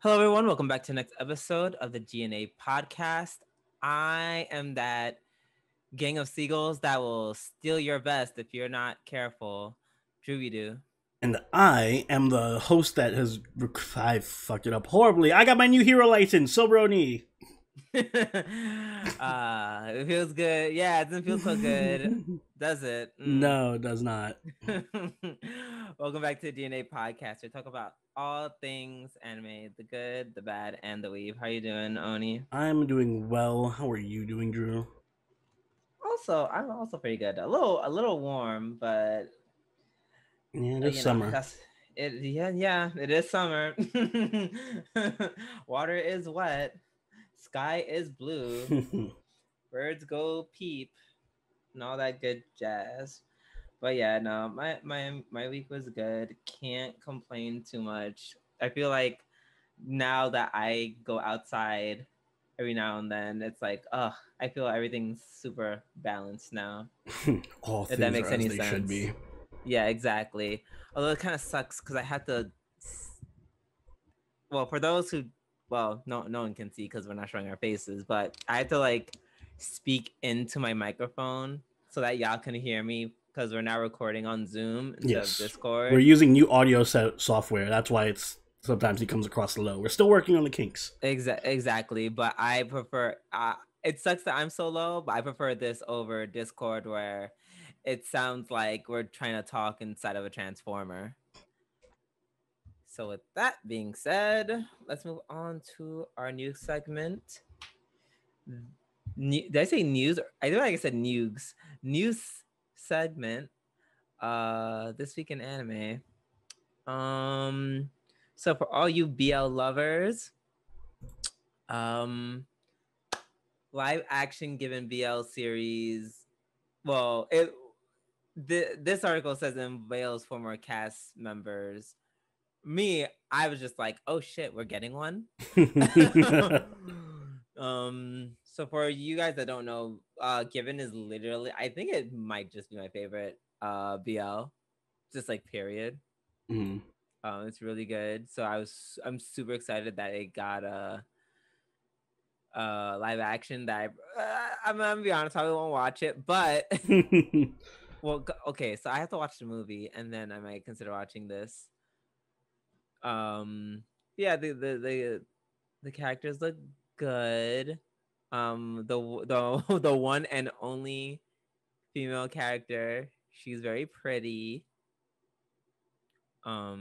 Hello, everyone. Welcome back to the next episode of the G&A Podcast. I am that gang of seagulls that will steal your vest if you're not careful. Drew. And I am the host that has... I fucked it up horribly. I got my new hero license, Sobroni. It feels good. Yeah, it doesn't feel so good, does it? No, it does not. Welcome back to the G&A Podcast. We talk about all things anime, the good, the bad, and the weeb. How you doing, Oni? I'm doing well. How are you doing, Drew? I'm also pretty good. A little warm, but yeah, it is summer. It is summer. Water is wet. Sky is blue. Birds go peep, and all that good jazz. But yeah, no, my week was good. Can't complain too much. I feel like now that I go outside every now and then, it's like, I feel everything's super balanced now. All if things that makes are any as they sense. should be. Yeah, exactly. Although it kind of sucks because I had to. Well, for those who, no one can see because we're not showing our faces, but I had to speak into my microphone so that y'all can hear me because we're now recording on Zoom instead of Discord. We're using new audio software. That's why sometimes it comes across low. We're still working on the kinks. Exactly, but I prefer. It sucks that I'm so low, but I prefer this over Discord where it sounds like we're trying to talk inside of a transformer. So with that being said, let's move on to our new segment. Did I say news? I think I said news. News segment. This week in anime. So for all you BL lovers, live action given BL series. Well, this article says unveils former cast members. Me, I was just like, oh shit, we're getting one. So for you guys that don't know, Given is literally, I think it might just be my favorite BL, just period. Mm-hmm. It's really good. So I'm super excited that it got a live action that I'm gonna be honest, I probably won't watch it, but well, okay, so I have to watch the movie and then I might consider watching this. Yeah, the characters look good. The one and only female character, she's very pretty. Yeah,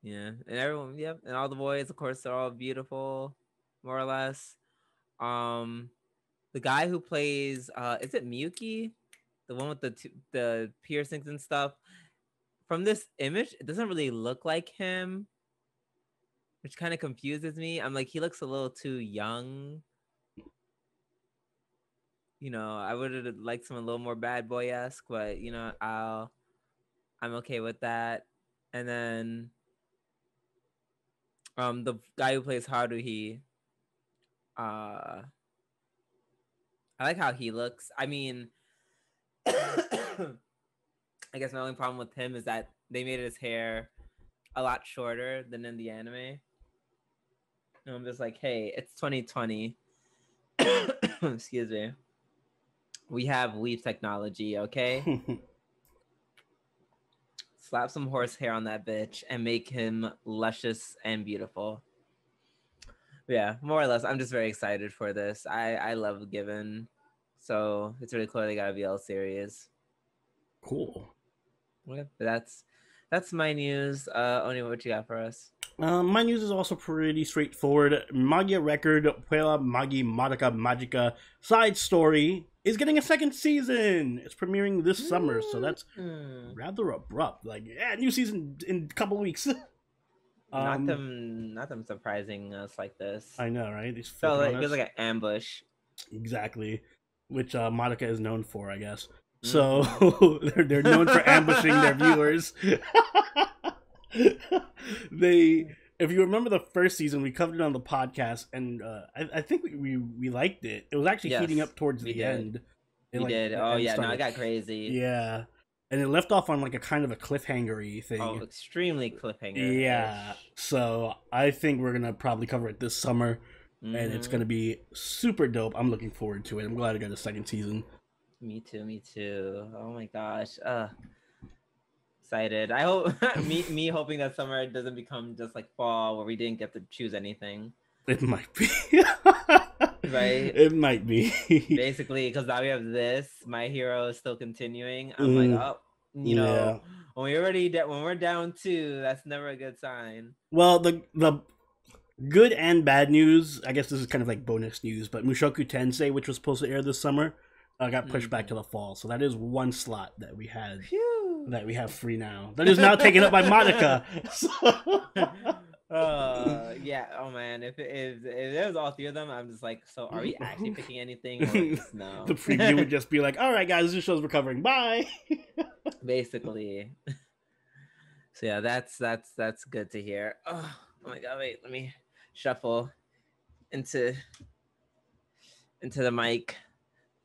and everyone, yep, and all the boys, of course, they're all beautiful, more or less. The guy who plays, is it Miyuki, the one with the piercings and stuff? From this image, it doesn't really look like him, which kind of confuses me. I'm like, he looks a little too young. You know, I would have liked someone a little more bad boy-esque, but you know, I'm okay with that. And then the guy who plays Haruhi, I like how he looks. I mean, I guess my only problem with him is that they made his hair a lot shorter than in the anime. And I'm just like, hey, it's 2020. Excuse me. We have weave technology, okay? Slap some horsehair on that bitch and make him luscious and beautiful. Yeah, more or less. I'm just very excited for this. I love Given. So it's really cool they got a BL series. Cool. Yeah, that's my news. Oni, what you got for us? My news is also pretty straightforward. Magia Record Puella Magi Madoka Magica side story is getting a second season. It's premiering this summer, so that's rather abrupt. New season in a couple weeks. Not them surprising us like this. I know, right? It feels like an ambush. Exactly, which Madoka is known for, I guess. So they're known for ambushing their viewers. If you remember the first season, we covered it on the podcast, and I think we liked it. It was actually heating up towards the end. We did. Oh yeah, no, it got crazy. Yeah, and it left off on like a kind of a cliffhanger-y thing. Oh, extremely cliffhanger. Yeah, so I think we're gonna probably cover it this summer, and it's gonna be super dope. I'm looking forward to it. I'm glad I got a second season. Me too. Oh my gosh. Excited. I hope me hoping that summer doesn't become just like fall where we didn't get to choose anything. It might be. Right? It might be. Basically, because now we have this. My Hero is still continuing. I'm like, oh, you know, when we're down 2, that's never a good sign. Well, the good and bad news, I guess this is kind of like bonus news, but Mushoku Tensei, which was supposed to air this summer, got pushed back to the fall. So that is one slot that we had. Phew. That we have free now. That is now taken up by Monica. Yeah. Oh man, if there was all 3 of them, I'm just like, so are we actually picking anything? Or just no? The preview would just be like, all right, guys, this show's recovering. Bye. Basically. So yeah, that's good to hear. Oh my god, wait, let me shuffle into the mic.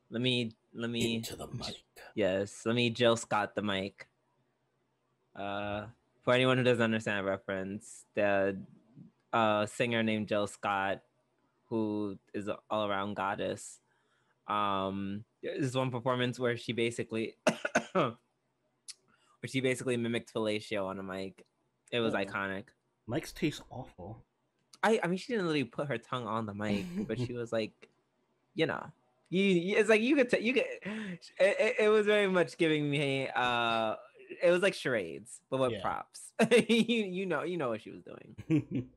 Let me into the mic. Yes, let me Jill Scott the mic. For anyone who doesn't understand a reference, the singer named Jill Scott, who is an all-around goddess, there's one performance where she basically mimicked fellatio on a mic. It was iconic. Mics taste awful. I mean, she didn't really put her tongue on the mic, but she was like, you know, it's like you could it was very much giving me it was like charades, but with props. you know what she was doing.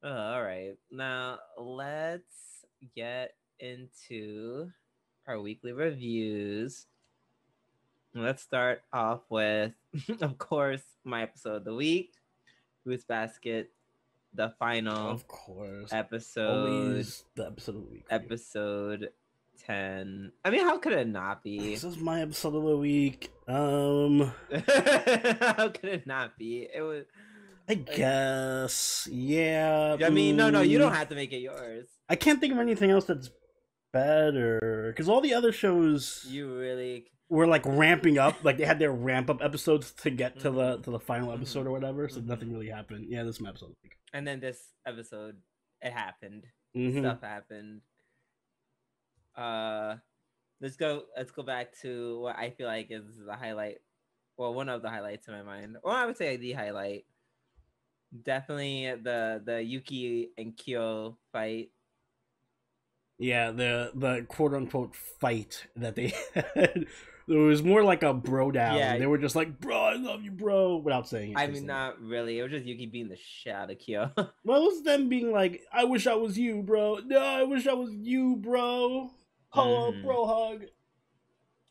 All right, now let's get into our weekly reviews. Let's start off with, of course, my episode of the week, Fruits Basket, the final, of course, episode. Always the episode of the week. Episode 10. I mean, how could it not be? This is my episode of the week. How could it not be? It was. I guess, yeah. I mean, no, you don't have to make it yours. I can't think of anything else that's better, because all the other shows were like ramping up, like they had their ramp up episodes to get to the final episode or whatever. So nothing really happened. Yeah, this is my episode of the week. And then this episode, it happened. Stuff happened. Let's go back to what I feel like is the highlight, well, one of the highlights in my mind, or I would say the highlight. Definitely the Yuki and Kyo fight. Yeah, the quote unquote fight that they had. It was more like a bro down. Yeah. They were just like, bro, I love you, bro, without saying it. I mean, not really. It was just Yuki beating the shit out of Kyo. Well, it was them being like, I wish I was you, bro. No, I wish I was you, bro. Hello, bro hug.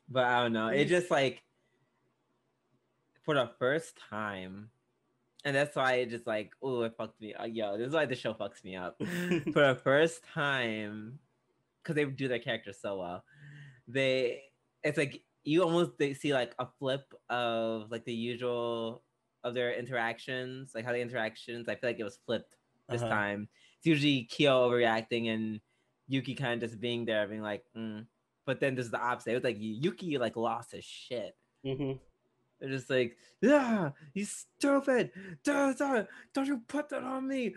But I don't know. It just like, for the first time, and that's why it just like, oh, it fucked me up. Yo, this is why the show fucks me up. For the first time, because they do their characters so well, it's like they see like a flip of like the usual of their interactions, like how the interactions, I feel like it was flipped this time. It's usually Kyo overreacting and Yuki kind of just being there, being like, But then there's the opposite. It was like Yuki like lost his shit. They're just like, yeah, you stupid. Don't you put that on me.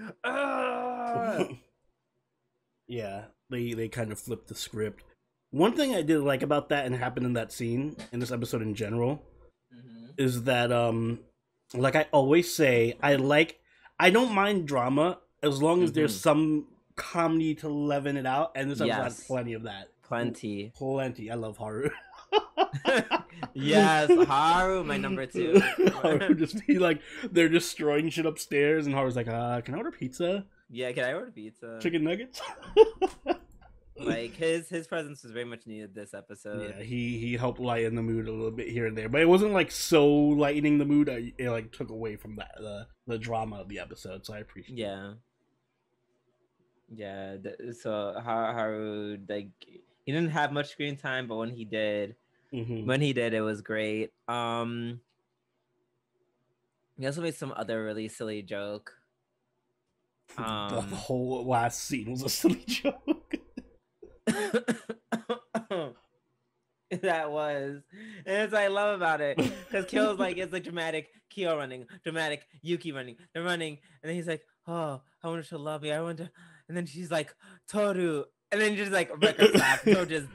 Yeah, they kind of flipped the script. One thing I did like about that and happened in that scene, in this episode in general, is that, like I always say, I don't mind drama as long as there's some comedy to leaven it out, and this episode has plenty of that. Plenty. I love Haru. Yes, Haru, my number 2. Haru just be like, they're destroying shit upstairs, and Haru's like, can I order pizza? Yeah, can I order pizza? Chicken nuggets? Like his presence was very much needed this episode. Yeah, he helped lighten the mood a little bit here and there, but it wasn't like so lightening the mood. It like took away from that the drama of the episode, so I appreciate it. Yeah. So Haru, like, he didn't have much screen time, but when he did, it was great. He also made some other really silly joke. The whole last scene was a silly joke. that was. And that's what I love about it. Because Kyo's like, it's like dramatic, Kyo running, dramatic, Yuki running. They're running. And then he's like, oh, I want her to love me. I want to. And then she's like, Toru. And then just like record slap. Kyo just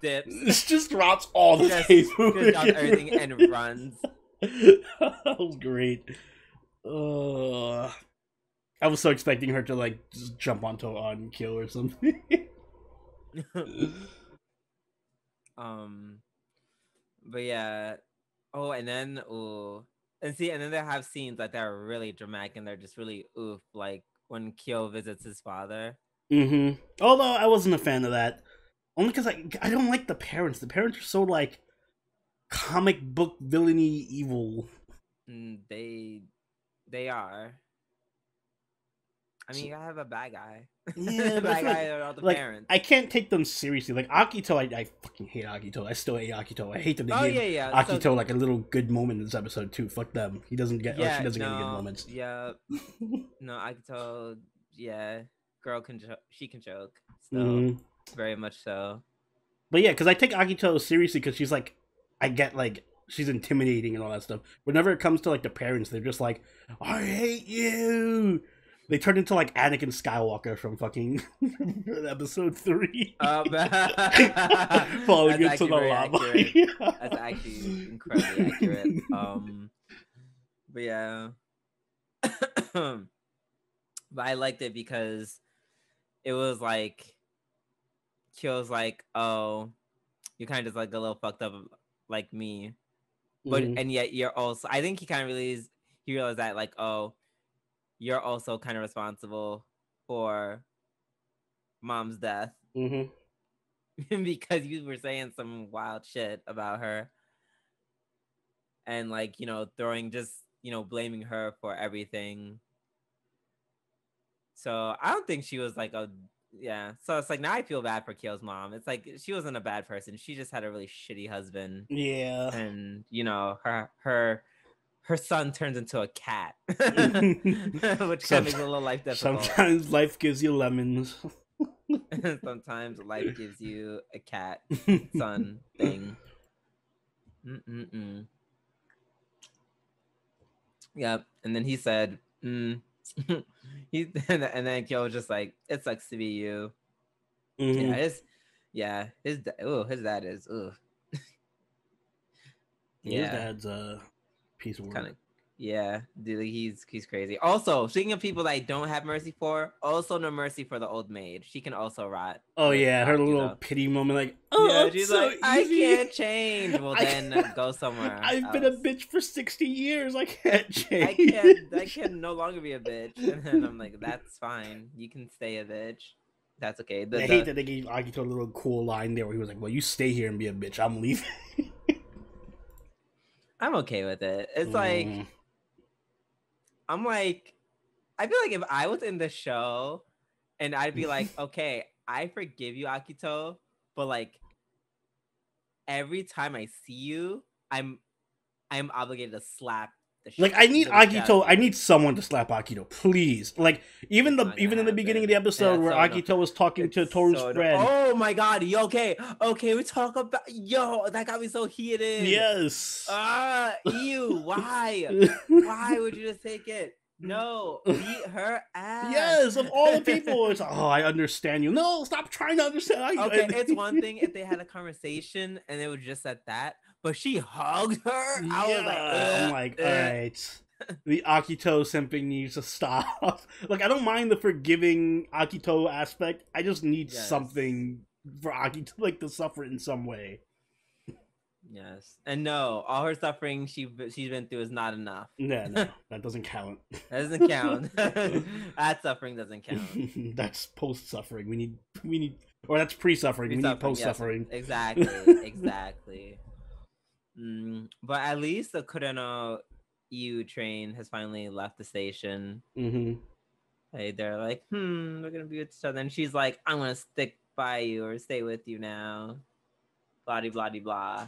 dips. This just drops all the just drops everything and runs. That was great. I was so expecting her to like just jump on Kyo or something. But yeah. Oh, and then and then they have scenes that they're really dramatic and they're just really oof, like when Kyo visits his father. Although I wasn't a fan of that, only because I don't like the parents. The parents are so like comic book villainy evil. They are. I mean, you gotta have a bad guy. Yeah, the bad guy are all the like, parents. I can't take them seriously. Like Akito, I fucking hate Akito. I still hate Akito. I hate that they gave Akito like a little good moment in this episode too. Fuck them. He doesn't get. She doesn't get any good moments. Yeah. No, Akito. Yeah, girl she can choke. Still, very much so. But yeah, because I take Akito seriously because she's like, I get like she's intimidating and all that stuff. Whenever it comes to like the parents, they're just like, I hate you. They turned into like Anakin Skywalker from fucking episode 3. Falling into the lava. That's actually incredibly accurate. But yeah. But I liked it because it was like Kyo's like, oh, you're kind of just like a little fucked up like me. But and yet you're also, I think he kind of realized that like, oh, you're also kind of responsible for mom's death. Because you were saying some wild shit about her. And like, blaming her for everything. So I don't think she was like so it's like now I feel bad for Kyo's mom. It's like she wasn't a bad person. She just had a really shitty husband. Yeah. And her son turns into a cat, which kind of makes a little life difficult. Sometimes life gives you lemons. Sometimes life gives you a cat son thing. Yep. And then he said, and then Kyo was just like, it sucks to be you. His dad is his dad's a piece of work. Dude, he's crazy. Also, speaking of people that I don't have mercy for, also no mercy for the old maid. She can also rot. Oh yeah, her little pity moment, like, oh, she's so like, easy. I can't change. Well, then go somewhere. I've been a bitch for 60 years. I can't change. I can no longer be a bitch. And then I'm like, that's fine. You can stay a bitch. That's okay. I hate that they gave Akito a little cool line there where he was like, well, you stay here and be a bitch. I'm leaving. I'm okay with it. It's like, I'm like, I feel like if I was in the show and I'd be like, okay, I forgive you, Akito, but like every time I see you, I'm obligated to slap the shit. Like I need Akito, I need someone to slap Akito, please. Like even in the beginning of the episode where Akito was talking to Toru's friend. Oh my god, okay, we talk about that got me so heated. Yes. Ew, why? Why would you just take it? No, beat her ass. Yes, of all the people, it's I understand you. No, stop trying to understand. Okay, it's one thing if they had a conversation and it was just at that, but she hugged her. Yeah. I was like, I'm like, all right, the Akito simping needs to stop. Like, I don't mind the forgiving Akito aspect. I just need something for Akito like to suffer in some way. Yes, and no, all her suffering she's been through is not enough. No, that doesn't count. That doesn't count. That suffering doesn't count. That's post-suffering. We need, or that's pre-suffering. We need post-suffering. Yes, exactly. But at least the Kureno EU train has finally left the station. Hey, they're like, we're gonna be with each other, and she's like, I'm gonna stick by you or stay with you now. Blah blah blah blah.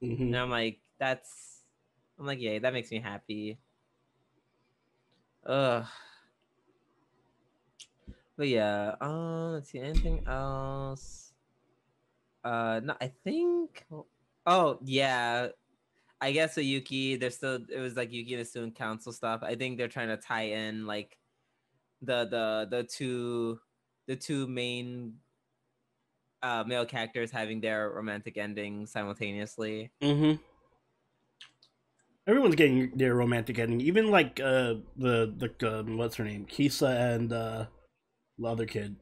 And I'm like, yeah, that makes me happy. But yeah, let's see, anything else? No, I think Oh yeah, I guess with Yuki, it was like Yuki and the student council stuff. I think they're trying to tie in like the two main male characters having their romantic ending simultaneously. Mm-hmm. Everyone's getting their romantic ending. Even like what's her name, Kisa and the other kid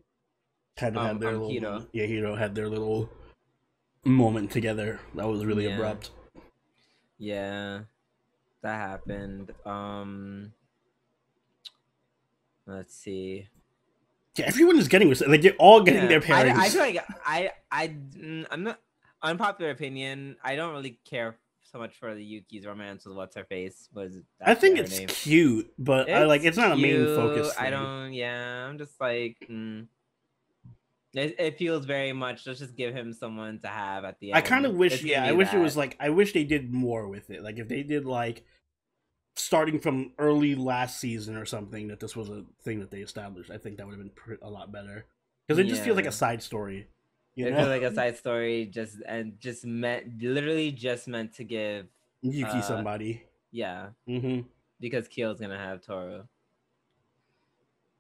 kind of had their little Hiro. moment. Yeah, Hiro had their little moment together. That was really abrupt. Yeah, that happened. Let's see. Yeah, everyone is getting like they're all getting their pairings. I feel like I'm not unpopular opinion. I don't really care so much for the Yuki's romance with what's her face. I think it's cute, but it's not a main focus thing. I don't. Yeah, I'm just like. It feels very much. Let's just give him someone to have at the end. I kind of wish. Yeah, I wish it was like. I wish they did more with it. Like if they did like. Starting from early last season or something, that this was a thing that they established, I think that would have been a lot better. Because it just feels like a side story. It feels like a side story, literally just meant to give Yuki somebody. Yeah. Mm-hmm. Because Kyo's gonna have Toru.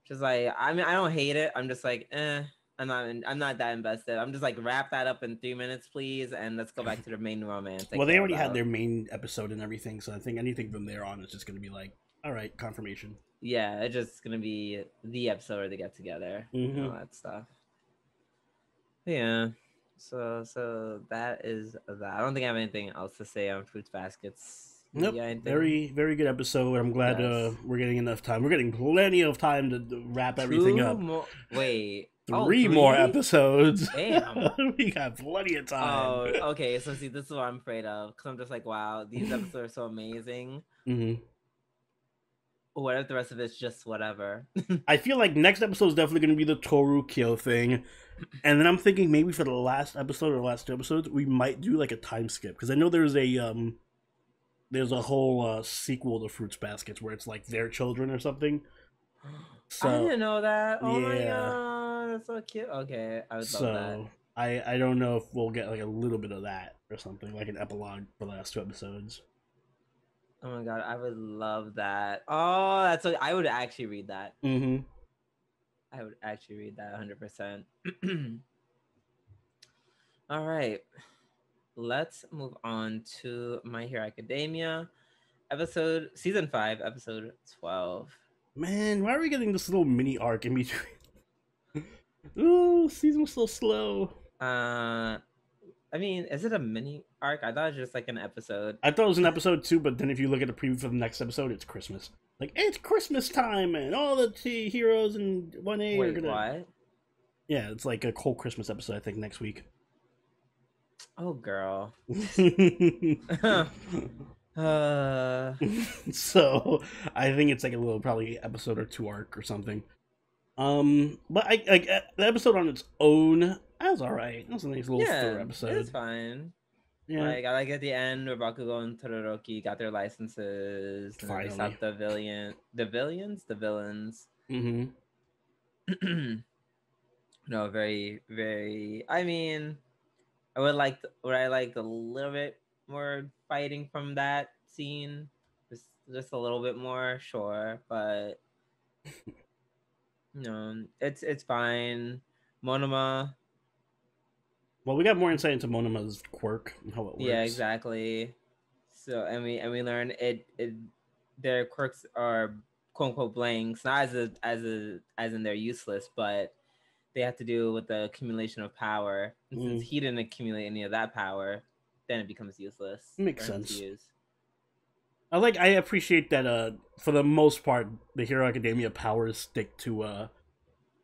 Just like, I mean, I don't hate it. I'm just like, I'm not that invested. I'm just like, wrap that up in 3 minutes, please, and let's go back to the main romance. Well, they already had their main episode and everything, so I think anything from there on is just going to be like, all right, confirmation. Yeah, it's just going to be the episode where they get together and all that stuff. Yeah, so that is that. I don't think I have anything else to say on Fruits Baskets. Nope. Very, very good episode. I'm glad we're getting enough time. We're getting plenty of time to wrap everything up. Wait. Three more episodes. Damn. We got plenty of time. Oh, okay. So see, this is what I'm afraid of. Because I'm just like, wow, these episodes are so amazing. Mm-hmm. What if the rest of it's just whatever? I feel like next episode is definitely going to be the Toru kill thing. And then I'm thinking maybe for the last episode or last 2 episodes, we might do like a time skip. Because I know there's a whole sequel to Fruits Baskets where it's like their children or something. So, I didn't know that. Oh my god, that's so cute. Okay, I would love that. I don't know if we'll get like a little bit of that or something, like an epilogue for the last 2 episodes. Oh my god, I would love that. Oh, that's what I would actually read that. Mm-hmm. I would actually read that 100%. All right. Let's move on to My Hero Academia, season 5, episode 12. Man, why are we getting this little mini arc in between? Ooh, season was so slow. I mean, is it a mini arc? I thought it was just like an episode. I thought it was an episode too, but then if you look at the preview for the next episode, it's Christmas. Like, it's Christmas time, and all the heroes and 1A are gonna... what? Yeah, it's like a whole Christmas episode, I think, next week. Oh, girl. So I think it's like a little probably episode or 2 arc or something. But the episode on its own, that's all right. That's a nice little filler episode. It's fine. Yeah, like I like at the end where Bakugo and Todoroki got their licenses. And they stopped the villains. Mm-hmm. No, very, very. I mean, I liked a little bit more fighting from that scene, just a little bit more, sure, but no, it's fine. Monoma. Well, we got more insight into Monoma's quirk and how it works. Yeah, exactly. So and we learn their quirks are quote unquote blanks, not as in they're useless, but they have to do with the accumulation of power. And since he didn't accumulate any of that power, then it becomes useless. Makes sense. I appreciate that for the most part the Hero Academia powers stick to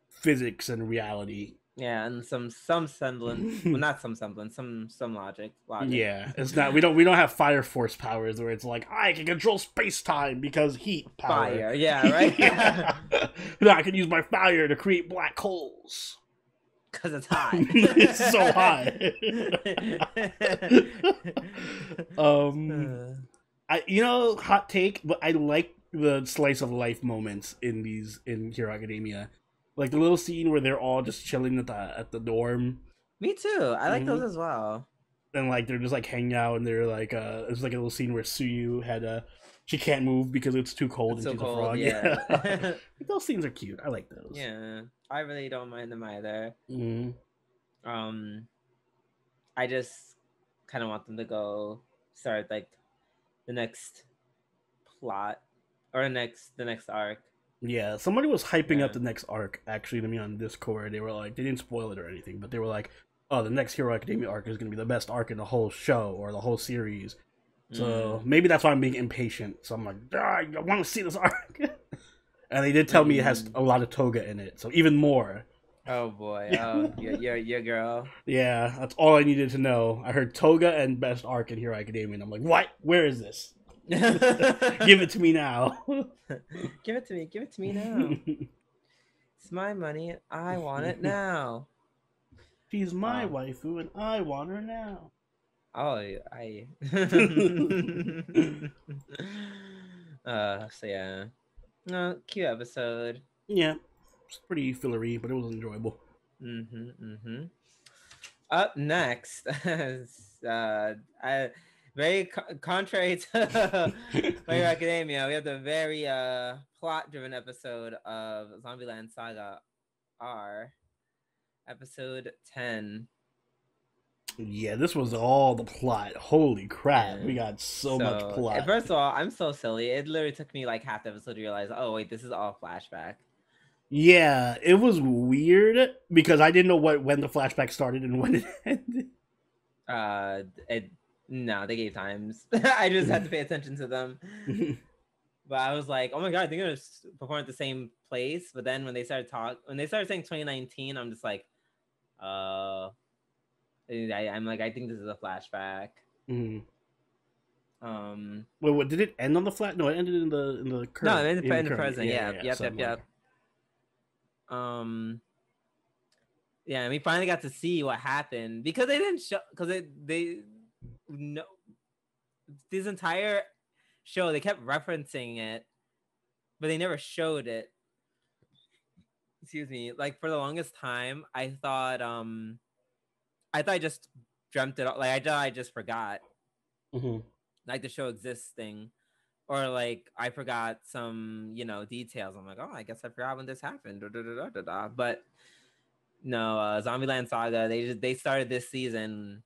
physics and reality. Yeah, and some semblance. Well, not some semblance. Some logic. Yeah, it's not. We don't have Fire Force powers where it's like I can control space time because heat power. Fire. Yeah. Right. Yeah. No, I can use my fire to create black holes. Because it's hot. It's so hot. Hot take, but I like the slice of life moments in Hero Academia. Like the little scene where they're all just chilling at the dorm. Me too. I like those as well. and like they're just like hanging out, and they're like there's like a little scene where Suyu had she can't move because it's too cold It's and so she's a cold, frog. yeah. Those scenes are cute. I like those. Yeah, I really don't mind them either. Mm-hmm. I just kind of want them to go start like the next plot or the next arc. Yeah, somebody was hyping up Yeah. the next arc actually to me on Discord. They were like, they didn't spoil it or anything, but they were like, "Oh, the next Hero Academia arc is going to be the best arc in the whole show or the whole series." So maybe that's why I'm being impatient. So I'm like, I want to see this arc. And they did tell me it has a lot of Toga in it, so even more. Oh boy! Oh, your girl. Yeah, that's all I needed to know. I heard Toga and best arc in Hero Academia, and I'm like, what? Where is this? Give it to me now. Give it to me. Give it to me now. It's my money. I want it now. She's my waifu, and I want her now. Oh, I. So yeah, no, cute episode. Yeah, it's pretty fillery, but it was enjoyable. Up next, very contrary to My Hero Academia, we have the very plot-driven episode of Zombieland Saga R, episode 10. Yeah, this was all the plot. Holy crap, we got so much plot. First of all, I'm so silly. It literally took me like half the episode to realize, oh wait, this is all flashback. Yeah, it was weird because I didn't know when the flashback started and when it ended. No, they gave times. I just had to pay attention to them. But I was like, oh my god, they're gonna perform at the same place. But then when they started saying 2019, I'm just like, I'm like, I think this is a flashback. Wait, what did it end on the flat? No, it ended in the current. No, in the present. Yeah. Yep. Yeah, and we finally got to see what happened because they didn't show this entire show they kept referencing it, but they never showed it. Excuse me. Like for the longest time, I thought I just dreamt it. Like I thought I just forgot. Like the show existing. Or like I forgot some, details. I'm like, oh, I guess I forgot when this happened. But no, Zombieland Saga. They started this season.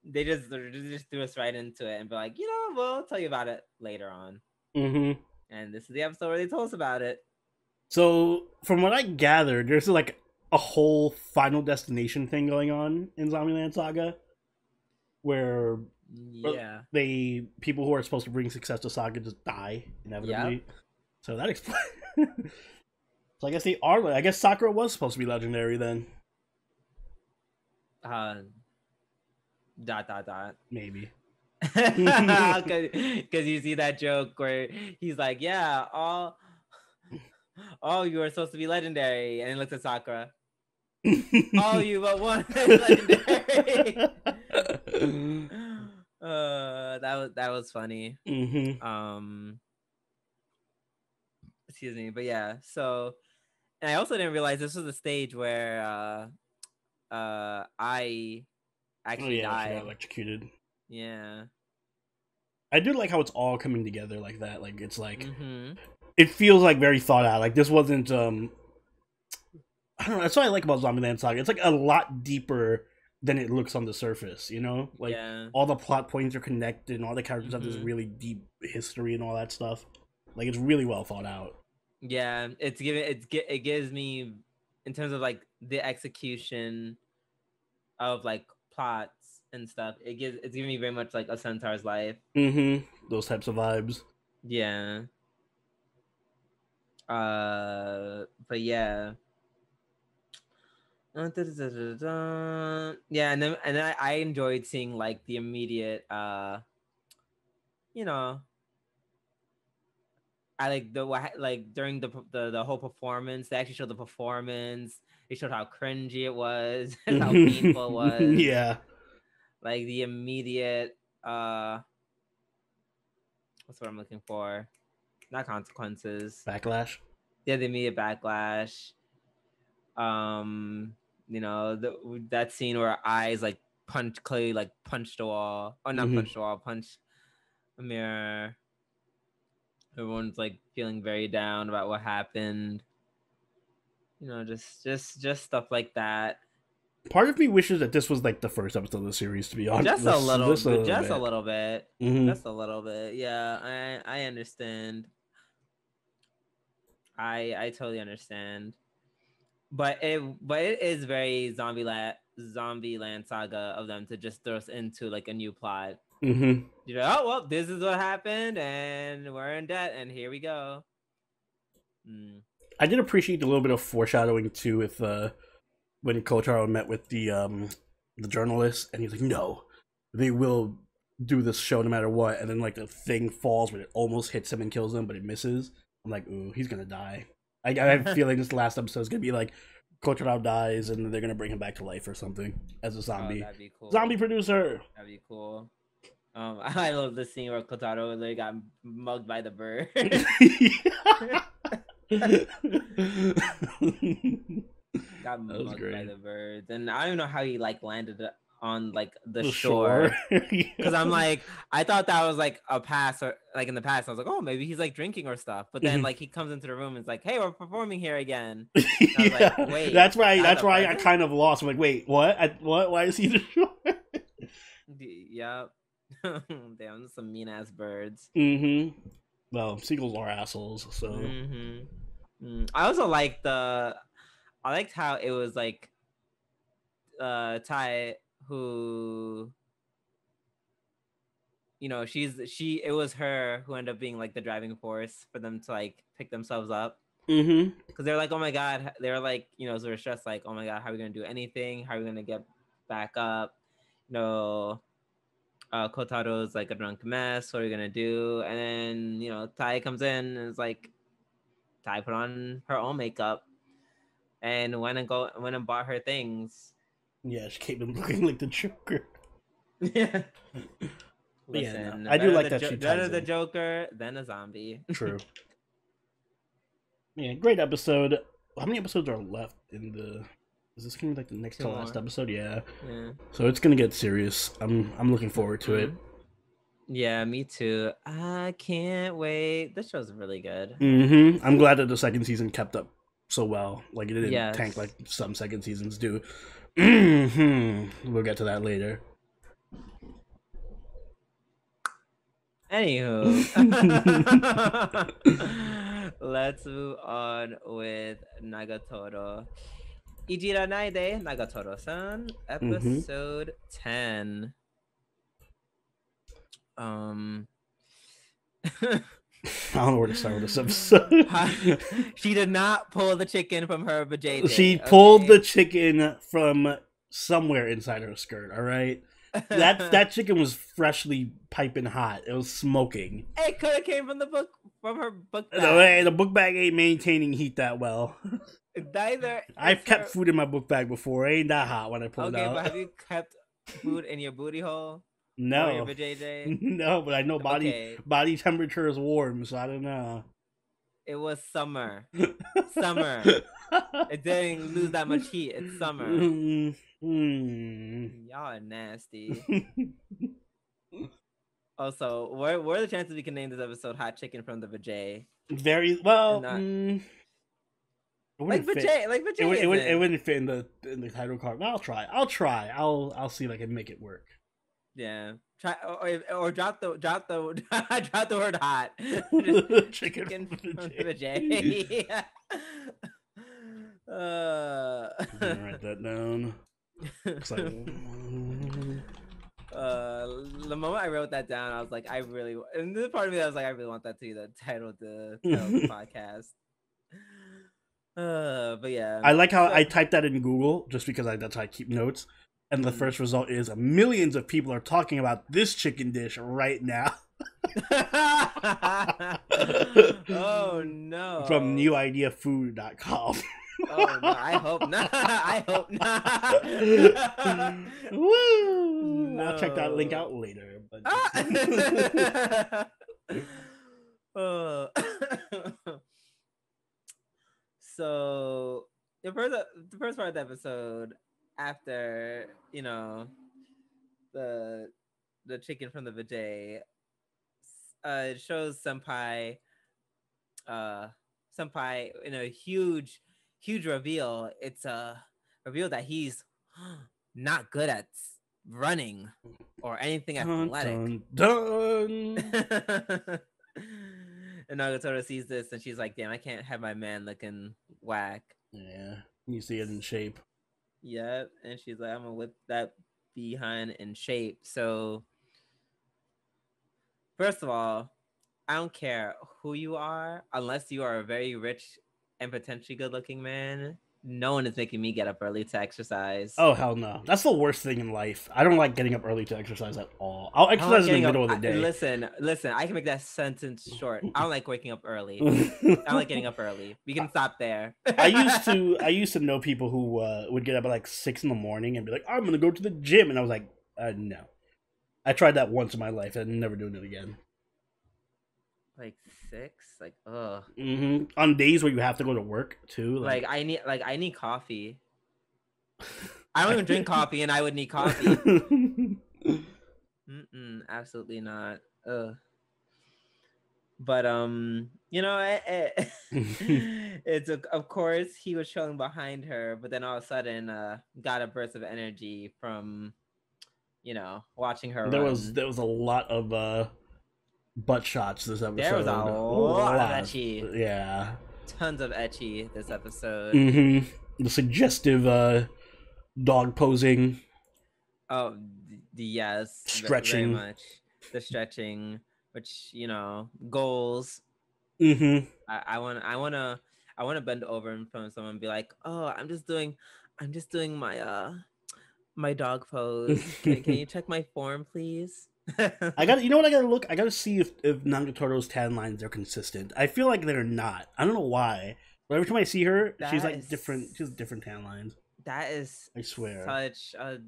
they just threw us right into it and be like, we'll tell you about it later on. And this is the episode where they told us about it. So from what I gathered, there's like a whole Final Destination thing going on in Zombieland Saga, where people who are supposed to bring success to Saga just die inevitably. Yep. So that explains. So I guess they are. I guess Sakura was supposed to be legendary then. Maybe. Because you see that joke where he's like, "Yeah, all you were supposed to be legendary," and he looks at Sakura. All you but one legendary. That was funny. Excuse me, but yeah. So, and I also didn't realize this was the stage where I actually died. She got electrocuted. Yeah. I do like how it's all coming together like that. Like it's like it feels like very thought out. Like this wasn't I don't know. That's what I like about Zombieland Saga. It's like a lot deeper than it looks on the surface, Like all the plot points are connected and all the characters have this really deep history and all that stuff. Like it's really well thought out. Yeah, it gives me, in terms of like the execution of like plots and stuff, it's giving me very much like A Centaur's Life. Those types of vibes. Yeah. But yeah. Yeah, and then I enjoyed seeing like the immediate I like during the whole performance. They actually showed the performance. They showed how cringy it was, and how painful it was. Yeah, like the immediate what's what I'm looking for? Not consequences. Backlash. Yeah, the immediate backlash. That scene where Eyes like Clay like punched a wall, or not punched a wall, punched a mirror. Everyone's like feeling very down about what happened. You know, just stuff like that. Part of me wishes that this was like the first episode of the series, to be honest. Just a little bit. Mm-hmm. Just a little bit. Yeah, I understand. I totally understand. But it is very Zombieland Saga of them to just throw us into like a new plot. Mm-hmm. You're like, oh well, this is what happened, and we're in debt, and here we go. I did appreciate a little bit of foreshadowing too, with when Kotaro met with the journalist, and he's like, "No, they will do this show no matter what." And then like the thing falls, but it almost hits him and kills him, but it misses. I'm like, "Ooh, he's gonna die." I have a feeling this last episode is gonna be like Kotaro dies, and they're gonna bring him back to life or something as a zombie. That'd be cool. Zombie producer. That'd be cool. I love the scene where Kotaro literally got mugged by the bird. Got mugged by the birds, and I don't know how he like landed on like the shore. Because I'm like, I thought that was like a pass, or like in the past I was like, oh, maybe he's like drinking or stuff, but then like he comes into the room and is like, hey, we're performing here again. Yeah. Like, wait, that's why I kind of lost. I'm like, wait, what? Why is he the shore? Yep. Damn, some mean ass birds. Well, seagulls are assholes, so. I also liked I liked how it was like Tai, who, you know, it was her who ended up being like the driving force for them to like pick themselves up. Because they're like, oh my god, they're like, you know, sort of stressed, like, oh my god, how are we gonna do anything? How are we gonna get back up? You know, Kotaro's like a drunk mess. What are we gonna do? And then, you know, Tai comes in and is like, Tai put on her own makeup and went and bought her things. Yeah, she came in looking like the Joker. Yeah. Listen, yeah, I do like that she better the Joker than a zombie. True. Yeah, great episode. How many episodes are left in the? Is this gonna be like the next to last episode? Yeah. So it's gonna get serious. I'm looking forward to it. Yeah, me too. I can't wait. This show's really good. I'm glad that the second season kept up so well. Like it didn't tank like some second seasons do. We'll get to that later. Anywho, let's move on with Nagatoro. Ijiranai de Nagatoro-san, episode 10. I don't know where to start with this episode. She did not pull the chicken from her vajayjay. She pulled the chicken from somewhere inside her skirt, all right? That chicken was freshly piping hot. It was smoking. It could have came from her book bag. No, the book bag ain't maintaining heat that well. Neither. I've kept food in my book bag before. It ain't that hot when I pull it out. Okay, but have you kept food in your booty hole? No. Or your vajayjay? No, but I know body temperature is warm, so I don't know. It was summer. Summer. It didn't lose that much heat. It's summer. Y'all are nasty. Also, what are the chances we can name this episode Hot Chicken from the Vajay? Very well. Like Vajay. It wouldn't fit in the title card. But I'll try. I'll see if I can make it work. Yeah. Try or drop the drop the word hot. Chicken from the Vajay. I'm gonna write that down. The moment I wrote that down, I was like, and this part of me that was like, I really want that to be the title of the podcast. But yeah, I like how I typed that in Google just because that's how I keep notes, and the first result is millions of people are talking about this chicken dish right now. Oh no! From newideafood.com. Oh no! I hope not. I hope not. Woo! No. I'll check that link out later. But So the first part of the episode, after the the chicken from the Vajay, it shows uh senpai in a huge reveal. It's a reveal that he's not good at running or anything Dun, athletic. dun, dun. And Nagatoro sees this and she's like, damn, I can't have my man looking whack. Yeah, you see it in shape. Yep. And she's like, I'm gonna whip that behind in shape. So first of all, I don't care who you are, unless you are a very rich and potentially good looking man. No one is making me get up early to exercise. Oh hell no! That's the worst thing in life. I don't like getting up early to exercise at all. I'll I don't like exercise in the getting middle up. of the day. Listen. I can make that sentence short. I don't like waking up early. I don't like getting up early. We can stop there. I used to know people who would get up at like 6 in the morning and be like, I'm gonna go to the gym, and I was like, no. I tried that once in my life and I'm never doing it again. Like 6, like ugh. Mm-hmm. On days where you have to go to work too. Like I need coffee. I don't even drink coffee, and I would need coffee. Absolutely not. Ugh. But you know, it's of course he was showing behind her, but then all of a sudden, got a burst of energy from, you know, watching her. There was a lot of butt shots this episode. There was a lot of ecchi. Yeah. Tons of ecchi this episode. Mm-hmm. The suggestive dog posing. Oh, yes. Stretching. Very much. The stretching, which, you know, goals. Mm-hmm. I wanna bend over in front of someone and be like, oh, I'm just doing my my dog pose. Can you check my form, please? You know what I gotta look? I gotta see if Nagatoro's tan lines are consistent. I feel like they're not. I don't know why. But every time I see her, she's like different. She has different tan lines. That is, I swear, such a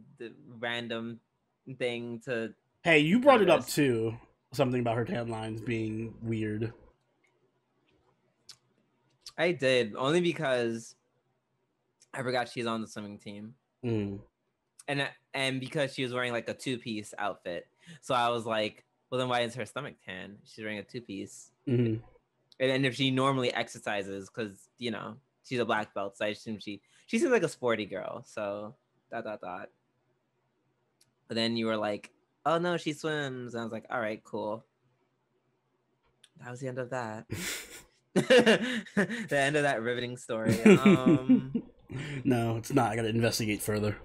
random thing to. Hey, you brought it up too. Something about her tan lines being weird. I did, only because I forgot she's on the swimming team. And because she was wearing like a 2-piece outfit. So I was like, well, then why is her stomach tan? She's wearing a 2-piece. Mm-hmm. And if she normally exercises, because, you know, she's a black belt, so I assume she seems like a sporty girl. So, ... But then you were like, oh, no, she swims. And I was like, all right, cool. That was the end of that. The end of that riveting story. No, it's not. I gotta investigate further.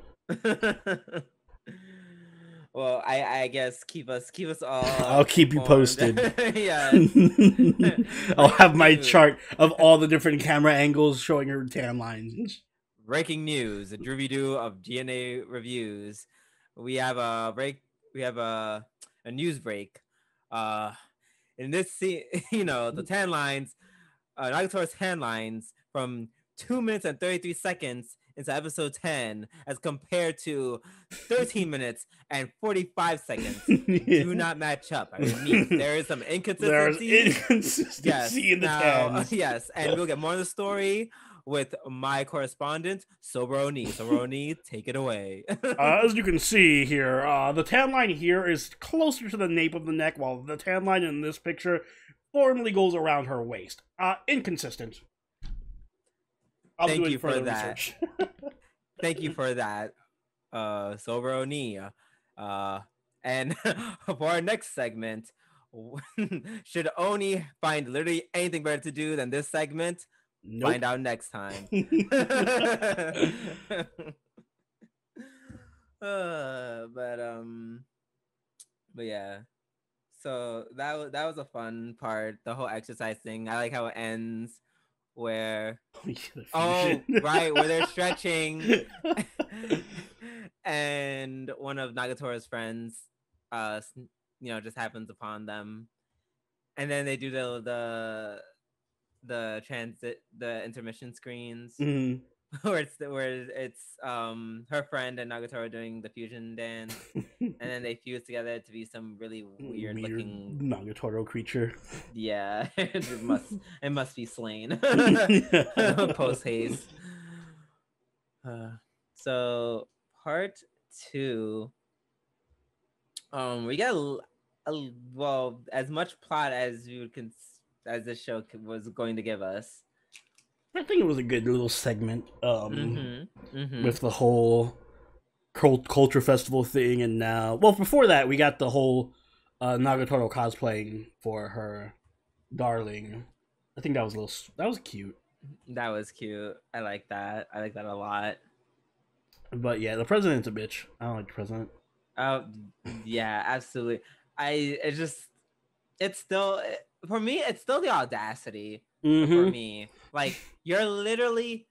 Well, I guess keep us all. I'll keep you posted. Yeah. I'll have my chart of all the different camera angles showing her tan lines. Breaking news: a review of G&A reviews. We have a break. We have a news break. In this scene, you know, the tan lines, Nagatoro's tan lines from 2 minutes and 33 seconds into episode 10 as compared to 13 minutes and 45 seconds do not match up. I mean, there is some inconsistency. There's inconsistency in the tans. Yes, and we'll get more of the story with my correspondent, Soberoni. Soberoni, take it away. As you can see here, the tan line here is closer to the nape of the neck, while the tan line in this picture formally goes around her waist. Inconsistent. Thank you for that. Thank you for that, Soberoni. And for our next segment, should Oni find literally anything better to do than this segment? Nope. Find out next time. But yeah. So that was a fun part, the whole exercise thing. I like how it ends where right, where they're stretching and one of Nagatoro's friends you know, just happens upon them, and then they do the intermission screens. Mm-hmm. where it's her friend and Nagatoro doing the fusion dance, and then they fuse together to be some really weird looking Nagatoro creature. Yeah, it must be slain post haste. So part 2, We got well, as much plot as as this show was going to give us. I think it was a good little segment. Mm-hmm. With the whole culture festival thing, and now, well, before that, we got the whole Nagatoro cosplaying for her darling. I think that was cute. That was cute. I like that. I like that a lot. But yeah, the president's a bitch. I don't like the president. Oh, yeah, absolutely. It's still, for me, it's still the audacity for me. Like, you're literally,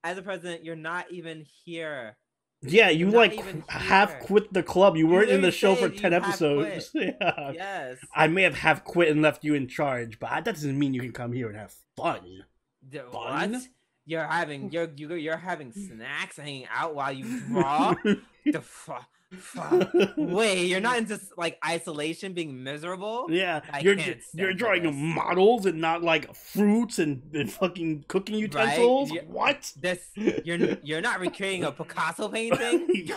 as a president, you're not even here. Yeah, you like half quit the club. You weren't in the show for 10 episodes. Yeah. Yes. I may have half quit and left you in charge, but that doesn't mean you can come here and have fun. What? You're having snacks hanging out while you draw? The fuck? Wait, you're not into like isolation, being miserable? Yeah, you're drawing models and not like fruits and fucking cooking utensils. Right? What? You're not recreating a Picasso painting?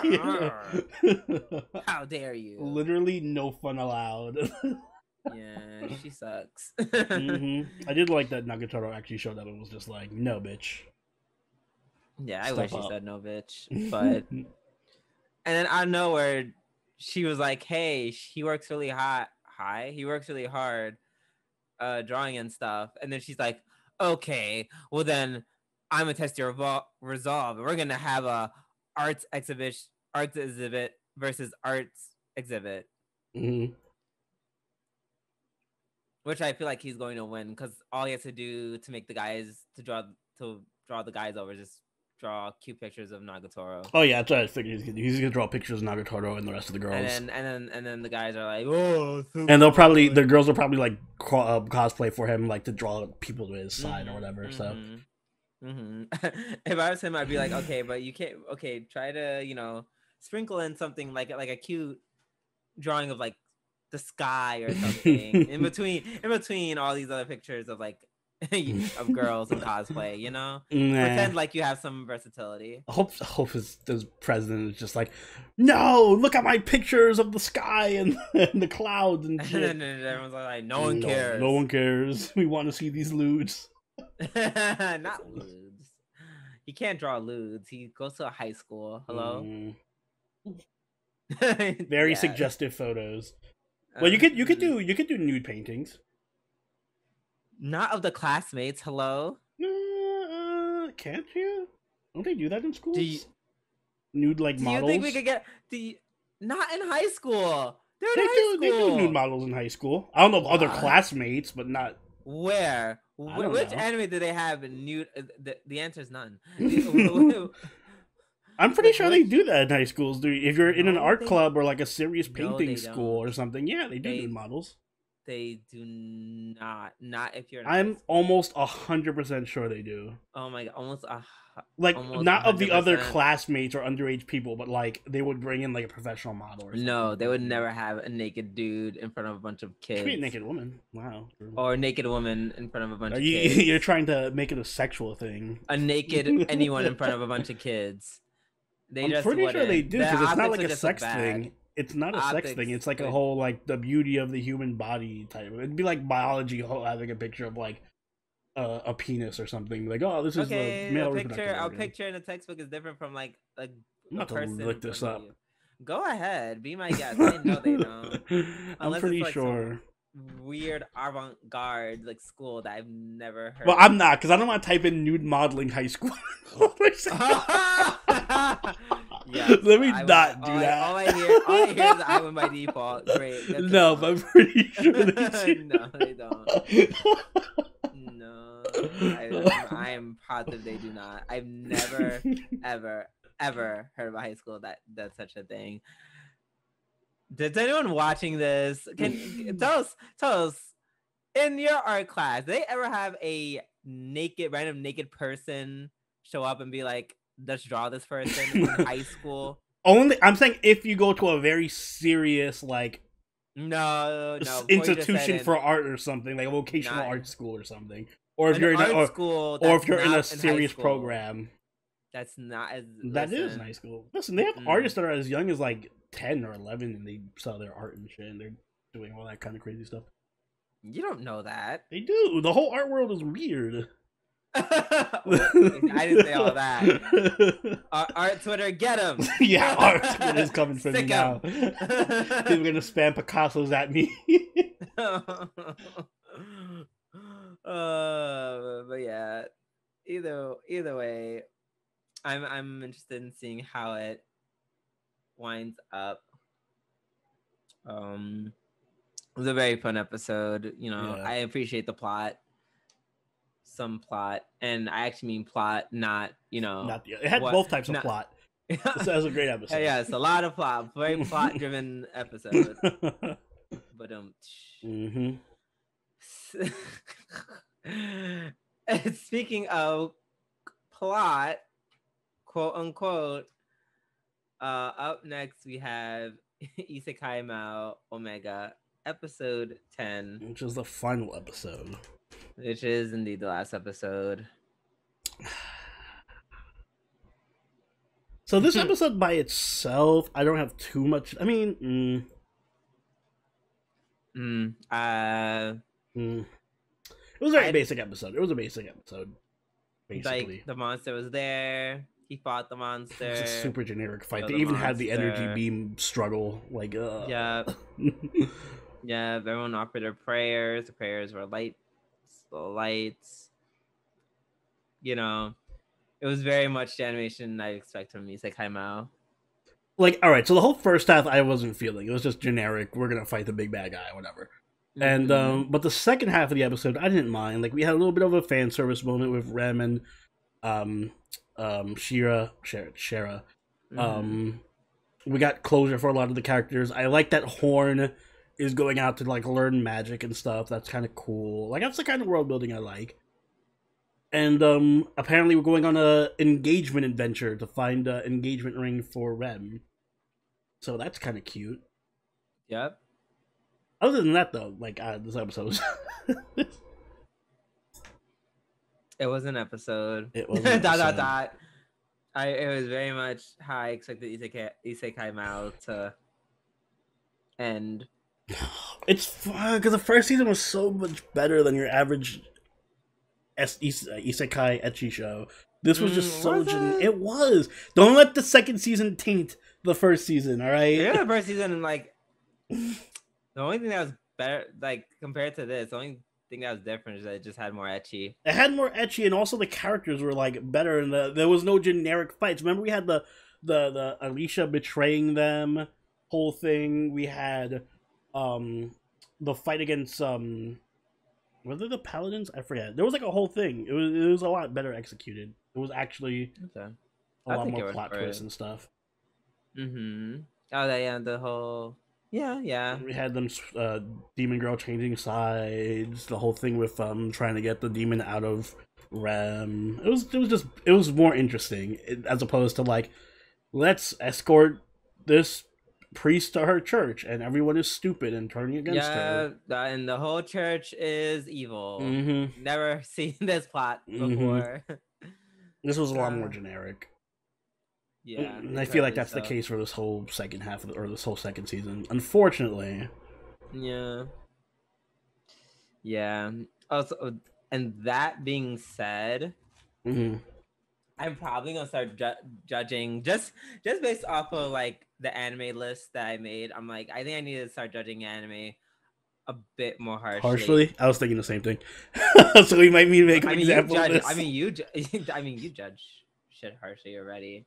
How dare you? Literally no fun allowed. Yeah, she sucks. I did like that Nagatoro actually showed up and was just like, no, bitch. Yeah, I wish he said no, bitch. But and then out of nowhere, she was like, "Hey, he works really He works really hard, drawing and stuff." And then she's like, "Okay, well then, I'm gonna test your resolve. We're gonna have a arts exhibit versus arts exhibit." Which I feel like he's going to win because all he has to do to make the guys to draw the guys over is just draw cute pictures of Nagatoro. Oh yeah, that's what I figured. He's gonna draw pictures of Nagatoro and the rest of the girls. And then the guys are like, oh. And the girls will probably like cosplay for him, like to draw people to his side or whatever. So. If I was him, I'd be like, okay, but you can't. Okay, try to sprinkle in something like a cute drawing of like the sky or something in between all these other pictures of like of girls in cosplay, pretend like you have some versatility. I hope his president is just like, no, look at my pictures of the sky and the clouds and shit. And then everyone's like, no one cares. No one cares. We want to see these lewds. Not lewds. He can't draw lewds. He goes to a high school. Hello. Very suggestive photos. Well, you could do nude paintings. Not of the classmates. Hello. Can't you? Don't they do that in schools? Nude like models. Do you think we could get? Not in high school. They do nude models in high school. I don't know other classmates, but not. Where? Which anime do they have nude? The answer is none. I'm pretty sure they do that in high schools. If you're in an art club or like a serious painting school or something, yeah, they do nude models. They do not. Not if you're. I'm almost 100% sure they do. Oh my god, almost not 100%. Of the other classmates or underage people, but like they would bring in like a professional model. Or something. No, they would never have a naked dude in front of a bunch of kids. Maybe a naked woman. Wow. Or a naked woman in front of a bunch of kids. You're trying to make it a sexual thing. A naked anyone in front of a bunch of kids. I'm pretty sure they do because it's not like a sex thing. It's not a sex thing. It's like a whole like the beauty of the human body type. It'd be like biology having a picture of like a penis or something. Like, oh, this is the male reproductive organ. A picture in a textbook is different from like a person. Look this up. Go ahead, be my guest. I know they don't. I'm pretty sure. Weird avant-garde like school that I've never heard. Well, I'm not because I don't want to type in nude modeling high school. Yes, let me not do that. All I hear is I win by default. Great. No, but I'm pretty sure they do. No, they don't. No, I am positive they do not. I've never, ever heard of a high school that does such a thing. Does anyone watching this can tell us in your art class, did they ever have a random naked person show up and be like, let's draw this person in high school? Only I'm saying if you go to a very serious like no institution for art or something, like a vocational art school or something, or if you're in a serious program. That's not as. That is high school. Listen, they have artists that are as young as like 10 or 11, and they sell their art and shit, and they're doing all that kind of crazy stuff. You don't know that. They do. The whole art world is weird. I didn't say all that. Art Twitter, get him. Yeah, art Twitter is coming for me now. People are gonna spam Picasso's at me. But yeah, either way, I'm interested in seeing how it winds up. It was a very fun episode. You know, I appreciate the plot. Some plot, and I actually mean plot, not, you know, it had both types of plot. This was a great episode. Yeah, it's a lot of plot, very plot driven episode. But speaking of plot, quote unquote, up next we have Isekai Maou Omega episode 10, which is the final episode. Which is indeed the last episode. So this episode by itself, I don't have too much. I mean, it was a very basic episode. It was a basic episode, basically. Like, the monster was there. He fought the monster. It was a super generic fight. They even had the energy beam struggle. Like, yeah. Yeah, everyone offered their prayers. The prayers were lights. You know, it was very much the animation I expect from Isekai Maou. Like, all right, so the whole first half I wasn't feeling. It was just generic. We're gonna fight the big bad guy, whatever. And but the second half of the episode, I didn't mind. Like, we had a little bit of a fan service moment with Rem and Shira. We got closure for a lot of the characters. I like that Horn is going out to, like, learn magic and stuff. That's kind of cool. Like, that's the kind of world building I like. And apparently we're going on a engagement adventure to find an engagement ring for Rem. So that's kind of cute. Yep. Other than that, though, like, this episode was... It was an episode. It was an episode. It was very much how I expected Isekai Maou to end. It's fun, because the first season was so much better than your average Isekai ecchi show. This was just so... It was! Don't let the second season taint the first season, alright? Yeah, the first season, like... The only thing that was better, like, compared to this, the only thing that was different is that it just had more ecchi. It had more ecchi, and also the characters were, like, better, and there was no generic fights. Remember we had the Alicia betraying them whole thing. We had the fight against were they the Paladins? I forget. There was, like, a whole thing. It was a lot better executed. It was actually a lot more plot twists and stuff. Mm-hmm. Oh, yeah, the whole... Yeah. We had them, Demon Girl changing sides, the whole thing with trying to get the demon out of Rem. It was more interesting, as opposed to, like, let's escort this priest to her church and everyone is stupid and turning against her. Yeah, and the whole church is evil. Mm-hmm. Never seen this plot before. This was a lot more generic. Yeah, and I feel like that's the case for this whole second half or this whole second season, unfortunately. Yeah. Also, and that being said, I'm probably gonna start judging just based off of, like, the anime list that I made. I'm like, I think I need to start judging anime a bit more harshly. I was thinking the same thing. So we might need to make an example of this. You judge shit harshly already.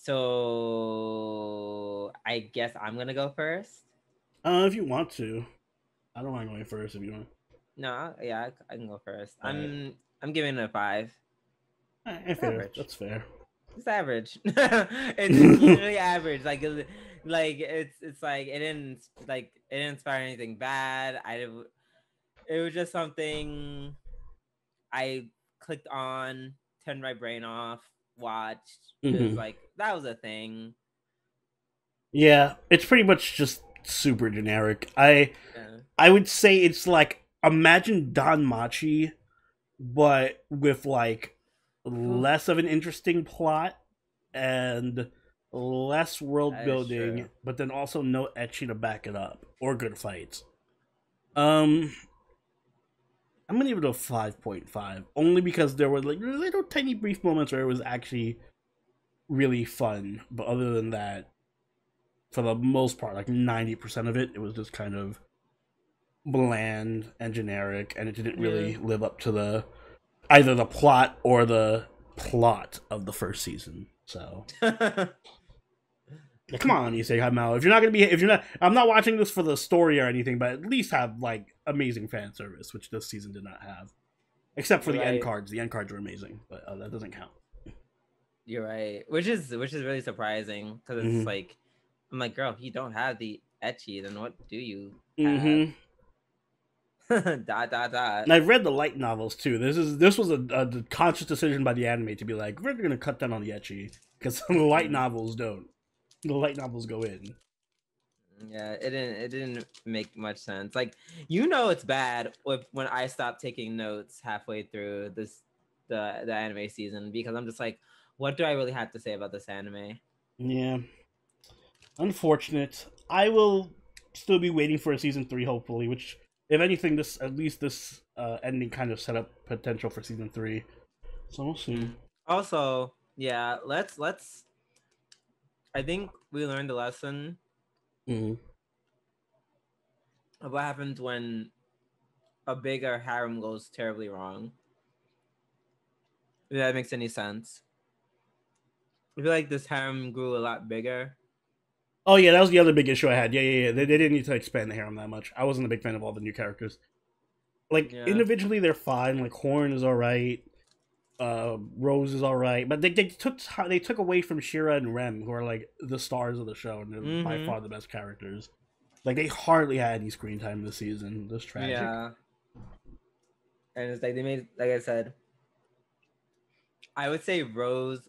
So I guess I'm gonna go first. If you want to, I don't mind going first if you want. No, yeah, I can go first. I'm giving it a 5. Average. That's fair. It's average. It's usually average. Like it's like it didn't inspire anything bad. It was just something I clicked on, turned my brain off, watched. It was like, that was a thing. Yeah, it's pretty much just super generic. I would say it's like, imagine Don Machi but with like less of an interesting plot and less world building, but then also no ecchi to back it up or good fights. I'm gonna give it a 5.5, only because there were like little tiny brief moments where it was actually really fun, but other than that, for the most part, like 90% of it was just kind of bland and generic, and it didn't really live up to either the plot or the plot of the first season. So come on, Isekai Maou. If you're not, I'm not watching this for the story or anything, but at least have like amazing fan service, which this season did not have, except for the end cards. The end cards were amazing, but that doesn't count. You're right, which is really surprising because it's like, I'm like, girl, if you don't have the ecchi, then what do you have? And I've read the light novels too. This was a conscious decision by the anime to be like, we're gonna cut down on the ecchi because the light novels don't. The light novels go in. Yeah, it didn't make much sense. Like, it's bad when I stop taking notes halfway through the anime season, because I'm just like, what do I really have to say about this anime? Yeah, unfortunate. I will still be waiting for a season 3, hopefully. Which, if anything, this ending kind of set up potential for season 3. So we'll see. Also, yeah, let's. I think we learned a lesson of what happens when a bigger harem goes terribly wrong. If that makes any sense. I feel like this harem grew a lot bigger. Oh yeah, that was the other big issue I had. Yeah. They didn't need to expand the harem that much. I wasn't a big fan of all the new characters. Like, individually, they're fine. Like, Horn is alright. Rose is alright. But they took away from Shira and Rem, who are like the stars of the show, and they're by far the best characters. Like, they hardly had any screen time this season. That's tragic. Yeah. And it's like they made, like I said, I would say Rose is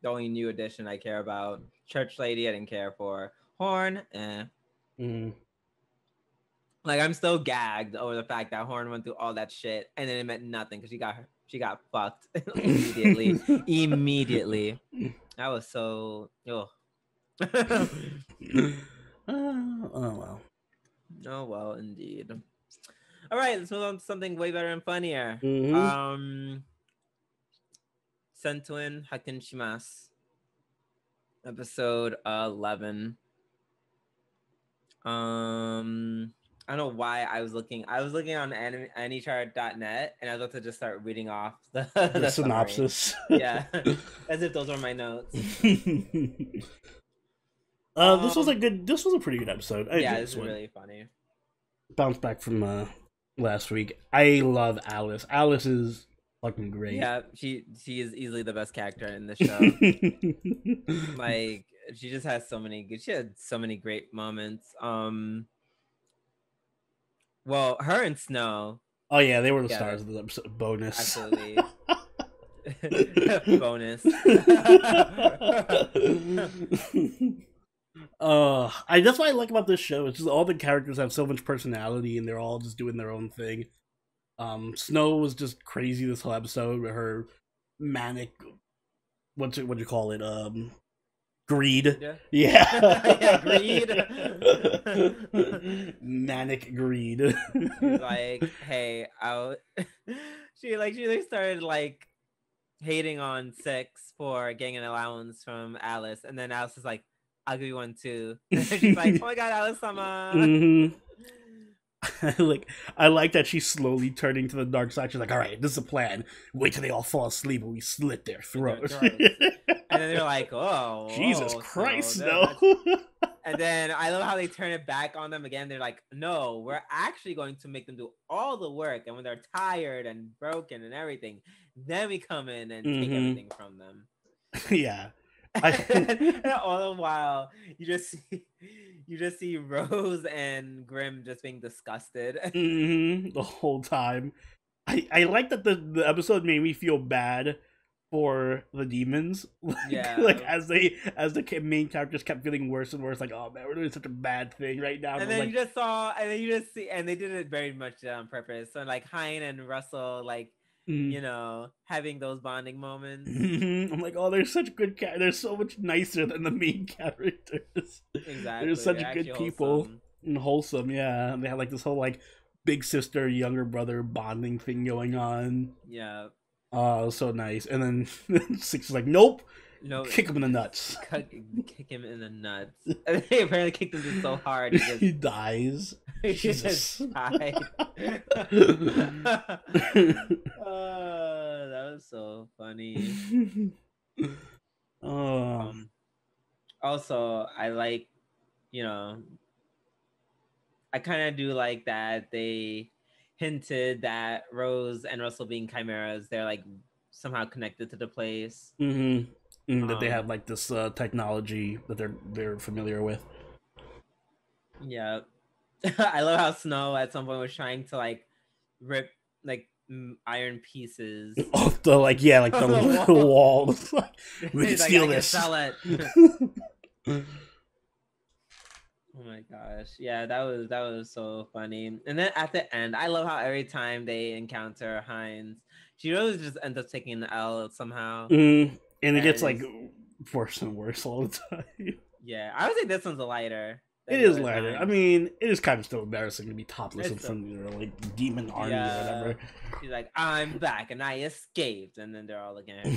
the only new addition I care about. Church Lady, I didn't care for. Horn, Like, I'm still gagged over the fact that Horn went through all that shit and then it meant nothing because she got fucked immediately. That was so. Oh well. Oh well, indeed. All right, let's move on to something way better and funnier. Sentouin Hakenshimasu, episode 11. I don't know why I was looking on anychart.net, and I was about to just start reading off the synopsis. Yeah, as if those were my notes. This was a pretty good episode. Yeah, this was really funny. Bounce back from last week. I love Alice. Alice is fucking great. Yeah, she is easily the best character in the show. Like, she just has she had so many great moments. Well, her and Snow. Oh yeah, they were the stars of the episode. Bonus. Absolutely. Bonus. That's what I like about this show. It's just all the characters have so much personality and they're all just doing their own thing. Snow was just crazy this whole episode with her manic, what do you call it? Greed. Yeah. Greed. Manic greed. She's like, hey, she started like hating on Six for getting an allowance from Alice, and then Alice is like, I'll give you one too. And she's like, oh my god, Alice-sama. I like that she's slowly turning to the dark side. She's like, all right, this is a plan. Wait till they all fall asleep and we slit their throats. And then they're like, oh, Jesus Christ, no. And then I love how they turn it back on them again. They're like, no, we're actually going to make them do all the work. And when they're tired and broken and everything, then we come in and take everything from them. Yeah. And all the while, you just see Rose and Grimm just being disgusted. The whole time. I like that the episode made me feel bad for the demons. Yeah. Like as the main characters kept feeling worse and worse, like, oh man, we're doing such a bad thing right now. And then you just saw, and then you just see, and they did it very much on purpose. So like Hein and Russell, like you know, having those bonding moments. I'm like, oh, they're such good they're so much nicer than the main characters. Exactly, they're such good people wholesome. and wholesome. Yeah, and they had like this whole like big sister, younger brother bonding thing going on. Yeah. Oh, so nice. And then Six is like, nope. No, kick him in the nuts. Kick him in the nuts. And they apparently kicked him just so hard he dies. He just died. That was so funny. Also, I like, you know, I kind of do like that they hinted that Rose and Russell being chimeras, they're like somehow connected to the place. That they have like this technology that they're familiar with. Yeah. I love how Snow at some point was trying to like rip like iron pieces off the like the walls. We can steal this. Sell it. Oh my gosh. Yeah, that was so funny. And then at the end, I love how every time they encounter Hines, she always just ends up taking the L somehow. And it gets like worse and worse all the time. Yeah, I would say this one's a lighter. It is lighter. I mean, it is kind of still embarrassing to be topless in front of your like demon army or whatever. She's like, I'm back and I escaped, and then they're all looking at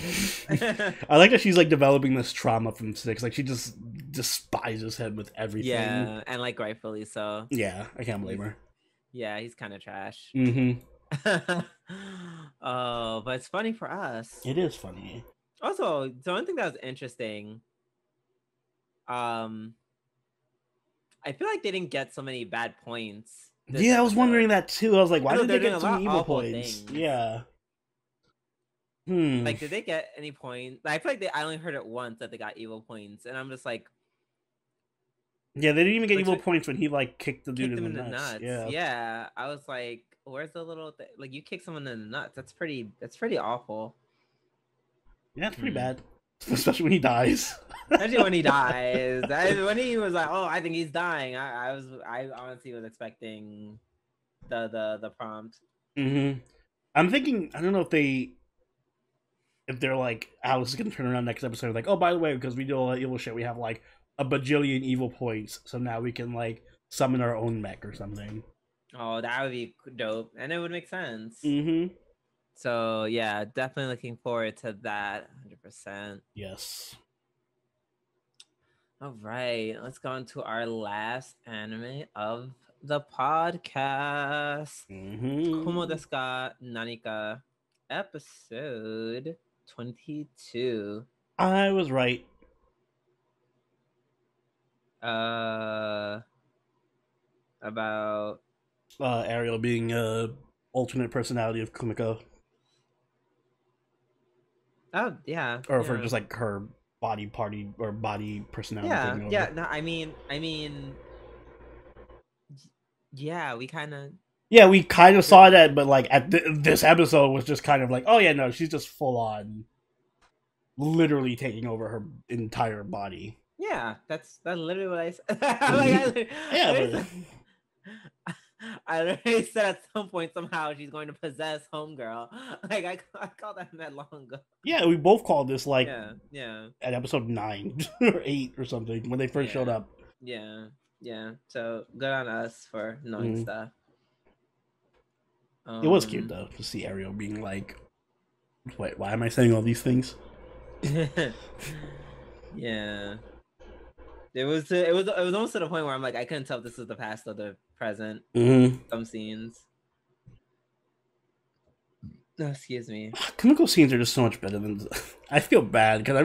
her. I like that she's like developing this trauma from Six. Like she just despises him with everything. Yeah, and like rightfully so. Yeah, I can't blame her. Yeah, he's kind of trash. Oh, but it's funny for us. It is funny. Also, the one thing that was interesting, I feel like they didn't get so many bad points. Yeah, I was wondering that too. I was like, why did they get so many evil points? Things. Yeah. Like, did they get any points? I feel like I only heard it once that they got evil points, and I'm just like, yeah, they didn't even get evil points when he like kicked the dude in the nuts. Yeah, I was like, where's the little like you kick someone in the nuts? That's pretty awful. Yeah, it's pretty bad, especially when he dies. Especially when he dies. When he was like, "Oh, I think he's dying," I honestly was expecting the prompt. I'm thinking, I don't know if they're like, Alice is gonna turn around next episode, like, oh, by the way, because we do all that evil shit, we have like a bajillion evil points, so now we can like summon our own mech or something. Oh, that would be dope, and it would make sense. So yeah, definitely looking forward to that. 100%. Yes. All right, let's go on to our last anime of the podcast. Kumo desu ka nanika, episode 22. I was right. About Ariel being alternate personality of Kumiko. Oh yeah. Or for just like her body personality. Yeah. No, I mean, yeah, we kind of. Yeah, we kind of saw that, but like at this episode was just kind of like, oh yeah, no, she's just full on, literally taking over her entire body. Yeah, that's literally what I said. I literally said at some point somehow she's going to possess Homegirl. Like I called that long ago. Yeah, we both called this like yeah at episode 9 or 8 or something when they first showed up. Yeah. So good on us for knowing stuff. It was cute though to see Ariel being like, "Wait, why am I saying all these things?" Yeah. It was almost to the point where I'm like, I couldn't tell if this was the past or the present. Some scenes. No, excuse me. Kumiko scenes are just so much better than. I feel bad because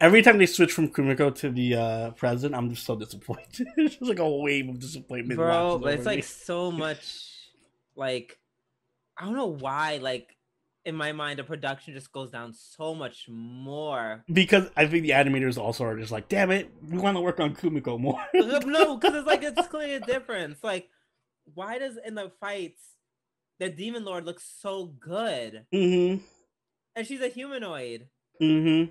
every time they switch from Kumiko to the present, I'm just so disappointed. It's just like a wave of disappointment. Bro, but it's like so much. Like, I don't know why. Like, in my mind, the production just goes down so much more. Because I think the animators also are just like, damn it, we want to work on Kumiko more. No, because it's like, it's clearly a difference. Like, why does in the fights, the Demon Lord looks so good? and she's a humanoid. Mm-hmm.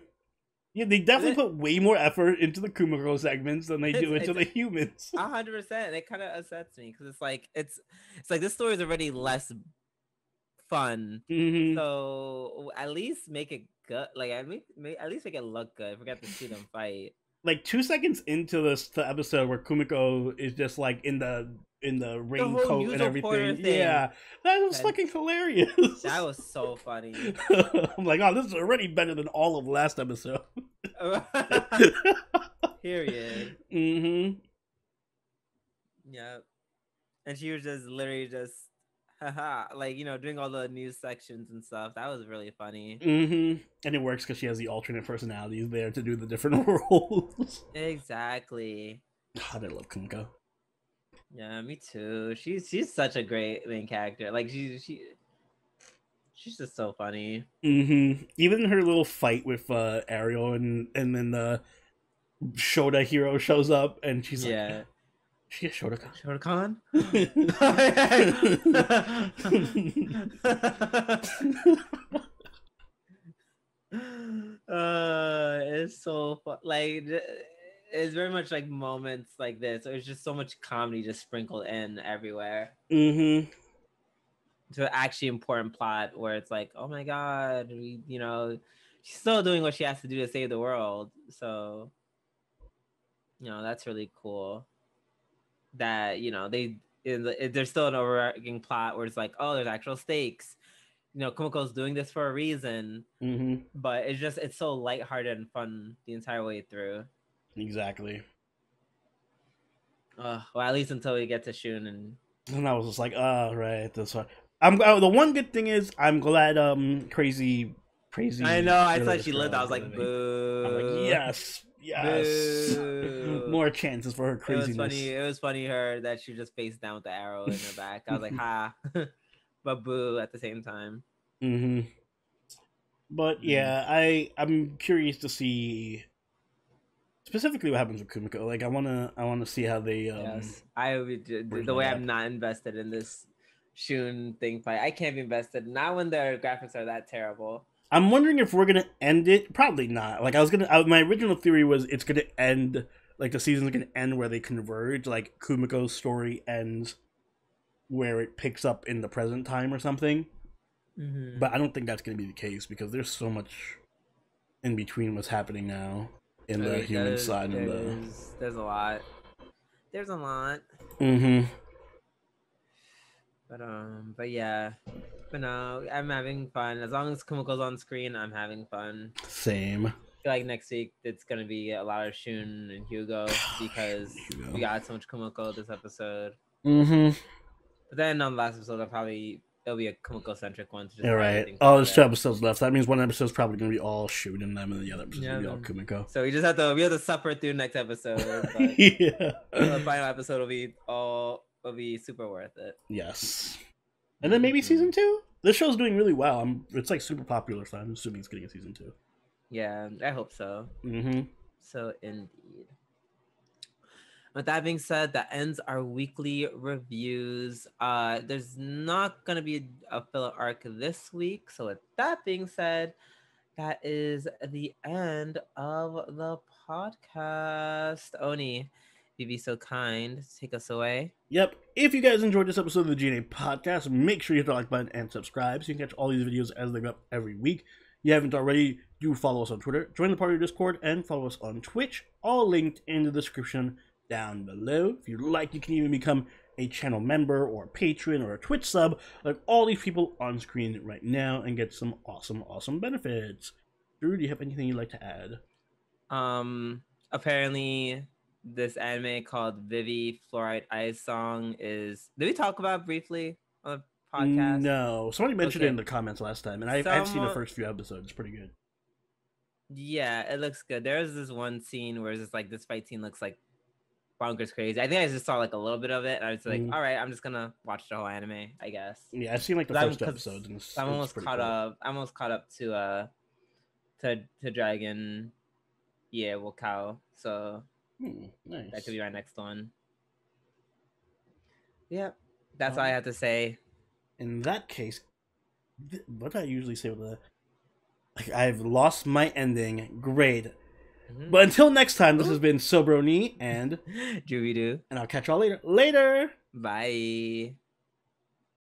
Yeah, they definitely It- put way more effort into the Kumiko segments than they do into the humans. 100%. It kind of upsets me because it's like this story is already less fun. Mm-hmm. So at least make it good. Like at least make it look good. Forget to see them fight. Like 2 seconds into the episode where Kumiko is just like in the raincoat and everything. Yeah, that was fucking hilarious. That was so funny. I'm like, oh, this is already better than all of last episode. Period. Mm-hmm. Yeah. And she was just literally just haha, like, you know, doing all the news sections and stuff. That was really funny. Mm-hmm. And it works because she has the alternate personalities there to do the different roles. Exactly. God, I love Kumiko. Yeah, me too. She's such a great main character. Like she's just so funny. Mm-hmm. Even her little fight with Ariel and then the Shota hero shows up and she's like, she a Shotokan? Shotokan? It's so fun. Like it's very much like moments like this. There's just so much comedy just sprinkled in everywhere. Mm-hmm. To actually important plot where it's like, oh my god, you know, she's still doing what she has to do to save the world. So, you know, that's really cool. That, you know, there's still an overarching plot where it's like, oh, there's actual stakes. You know, Kumiko's doing this for a reason. Mm-hmm. But it's so lighthearted and fun the entire way through. Exactly. Well, at least until we get to Shun and I was just like, oh, right, that's why. The one good thing is I'm glad crazy. I know, I thought she lived. I was like, boo. I'm like, yes. Boo. More chances for her craziness. It was funny her that she just faced down with the arrow in her back. I was like, ha. But boo at the same time. Mm-hmm. But yeah, I'm curious to see specifically what happens with Kumiko. Like I wanna see how they yes. The way I'm not invested in this Shun thing fight. I can't be invested. Not when their graphics are that terrible. I'm wondering if we're gonna end it. Probably not. Like my original theory was it's gonna end, like the season's gonna end where they converge. Like Kumiko's story ends where it picks up in the present time or something. Mm-hmm. But I don't think that's gonna be the case because there's so much in between what's happening now in the human side and there's a lot. There's a lot. Mm-hmm. But yeah. But no, I'm having fun. As long as Kumiko's on screen, I'm having fun. Same. I feel like next week it's gonna be a lot of Shun and Hugo because we got so much Kumiko this episode. Mm-hmm. But then on the last episode, it'll be a Kumiko centric one. To just right. Oh, there's 2 episodes left. That means one episode's probably gonna be all Shun and them, and the other episode's gonna be all Kumiko. So we have to suffer through next episode. But yeah. The final episode will be super worth it. Yes. And then maybe season 2. This show's doing really well. It's like super popular, so I'm assuming it's getting a season 2. Yeah, I hope so. Mm-hmm. So indeed. With that being said, that ends our weekly reviews. There's not gonna be a filler arc this week. So with that being said, that is the end of the podcast. Oni, if you'd be so kind, take us away. Yep. If you guys enjoyed this episode of the G&A Podcast, make sure you hit the like button and subscribe so you can catch all these videos as they go up every week. If you haven't already, do follow us on Twitter, join the party Discord, and follow us on Twitch, all linked in the description down below. If you'd like, you can even become a channel member or a patron or a Twitch sub, like all these people on screen right now, and get some awesome benefits. Drew, do you have anything you'd like to add? Apparently this anime called Vivi Fluorite Ice Song is... Did we talk about it briefly on the podcast? No. Somebody mentioned it in the comments last time, and I've seen the first few episodes. It's pretty good. Yeah, it looks good. There's this one scene where it's like this fight scene looks like bonkers crazy. I think I just saw like a little bit of it, and I was like, all right, I'm just gonna watch the whole anime, I guess. Yeah, I've seen like the first episodes. And I'm almost caught up. I'm almost caught up to Dragon. Yeah, Wakao. So nice. That could be my next one. Yeah, that's all I have to say. In that case, what do I usually say with that? Like, I've lost my ending. Great. But until next time, this has been Sobroni and Juvie-doo. And I'll catch y'all later. Later! Bye.